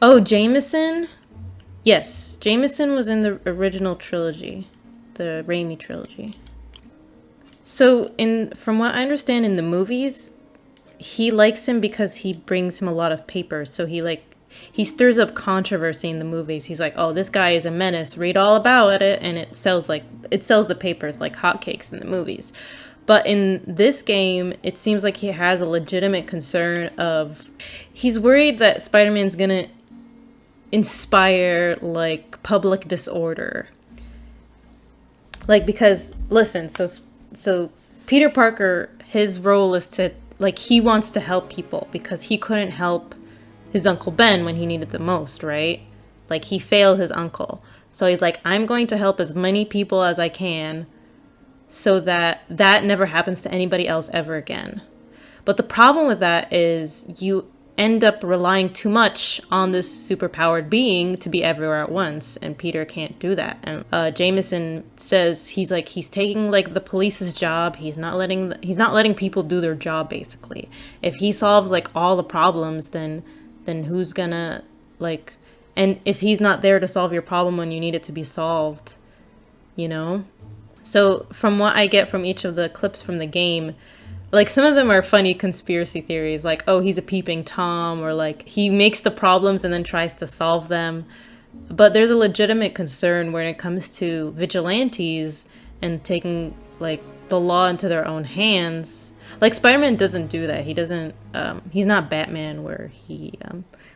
Oh, Jameson? Yes, Jameson was in the original trilogy, the Raimi trilogy. So, from what I understand in the movies, he likes him because he brings him a lot of papers. So he stirs up controversy in the movies. He's like, "Oh, this guy is a menace. Read all about it," and it sells the papers like hotcakes in the movies. But in this game, it seems like he has a legitimate concern of he's worried that Spider-Man's gonna inspire like public disorder. Like, because listen, so Peter Parker, his role is to like, he wants to help people because he couldn't help his Uncle Ben when he needed the most, right? Like, he failed his uncle. So he's like, I'm going to help as many people as I can so that that never happens to anybody else ever again. But the problem with that is you end up relying too much on this superpowered being to be everywhere at once, and Peter can't do that. And Jameson says he's taking like the police's job. He's not letting people do their job, basically. If he solves like all the problems, then who's gonna like, and if he's not there to solve your problem when you need it to be solved, you know? So from what I get from each of the clips from the game, like, some of them are funny conspiracy theories, like, oh, he's a peeping Tom, or like he makes the problems and then tries to solve them. But there's a legitimate concern when it comes to vigilantes and taking like the law into their own hands. Like, Spider-Man doesn't do that. He doesn't he's not Batman where he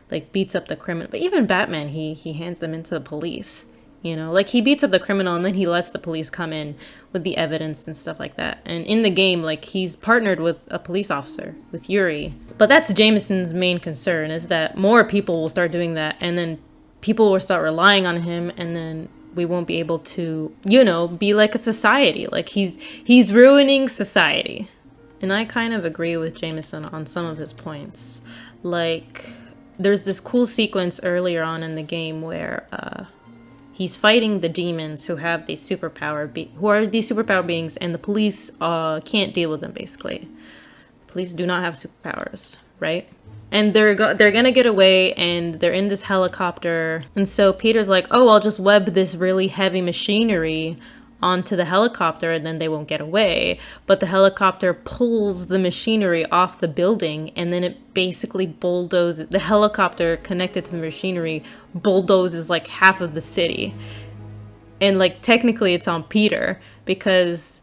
like beats up the criminal. But even Batman, he hands them into the police. You know, like, he beats up the criminal and then he lets the police come in with the evidence and stuff like that. And in the game, like, he's partnered with a police officer, with Yuri. But that's Jameson's main concern, is that more people will start doing that, and then people will start relying on him, and then we won't be able to, you know, be like a society. Like, he's ruining society. And I kind of agree with Jameson on some of his points. Like, there's this cool sequence earlier on in the game where he's fighting the demons who have these who are these superpower beings, and the police can't deal with them, basically. Police do not have superpowers, right? And they're gonna get away, and they're in this helicopter. And so Peter's like, oh, I'll just web this really heavy machinery onto the helicopter and then they won't get away. But the helicopter pulls the machinery off the building, and then it basically bulldozes. The helicopter connected to the machinery bulldozes like half of the city. And like, technically it's on Peter because,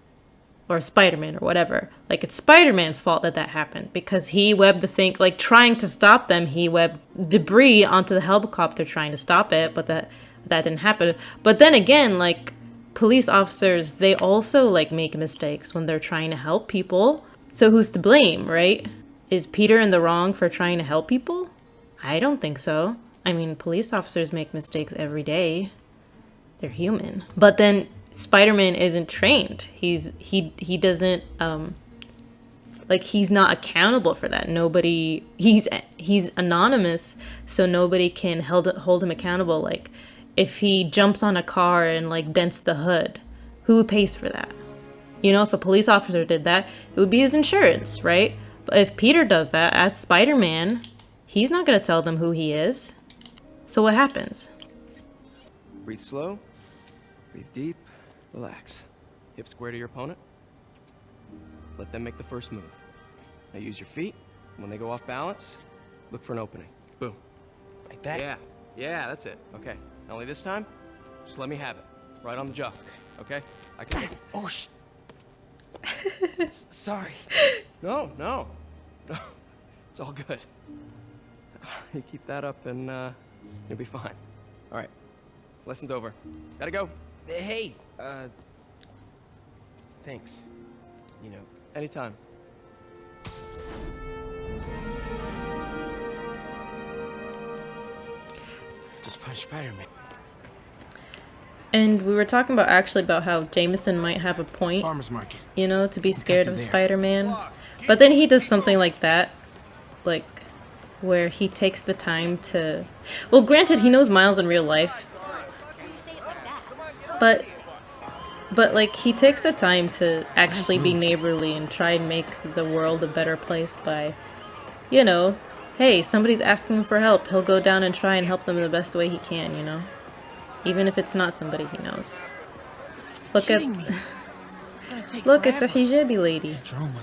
or Spider-Man or whatever. Like, it's Spider-Man's fault that happened because he webbed the thing, like, trying to stop them. He webbed debris onto the helicopter trying to stop it, but that didn't happen. But then again, like, police officers, they also like make mistakes when they're trying to help people. So who's to blame, right? Is Peter in the wrong for trying to help people? I don't think so. I mean, police officers make mistakes every day. They're human. But then Spider-Man isn't trained. He doesn't like, he's not accountable for that. He's anonymous, so nobody can hold him accountable. Like, if he jumps on a car and like dents the hood, who pays for that? You know, if a police officer did that, it would be his insurance, right? But if Peter does that as Spider-Man, he's not gonna tell them who he is. So what happens? Breathe slow, breathe deep, relax. Hip square to your opponent. Let them make the first move. Now use your feet. When they go off balance, look for an opening. Boom. Like that? Yeah, that's it. Okay. Only this time, just let me have it. Right on the jaw. Okay? I can. Oh, sorry. No. It's all good. You keep that up and you'll be fine. All right. Lesson's over. Gotta go. Hey, thanks. You know. Anytime. Just punch Spider-Man. And we were talking about how Jameson might have a point, Farmer's market. you know, to be scared of Spider-Man. But then he does something like that, like, where he takes the time to... Well, granted, he knows Miles in real life. But like, he takes the time to actually be neighborly and try and make the world a better place by, you know, hey, somebody's asking for help. He'll go down and try and help them the best way he can, you know? Even if it's not somebody he knows. Look at... Kidding me. It's gonna take Look, it's a forever. hijabi lady. Jerome was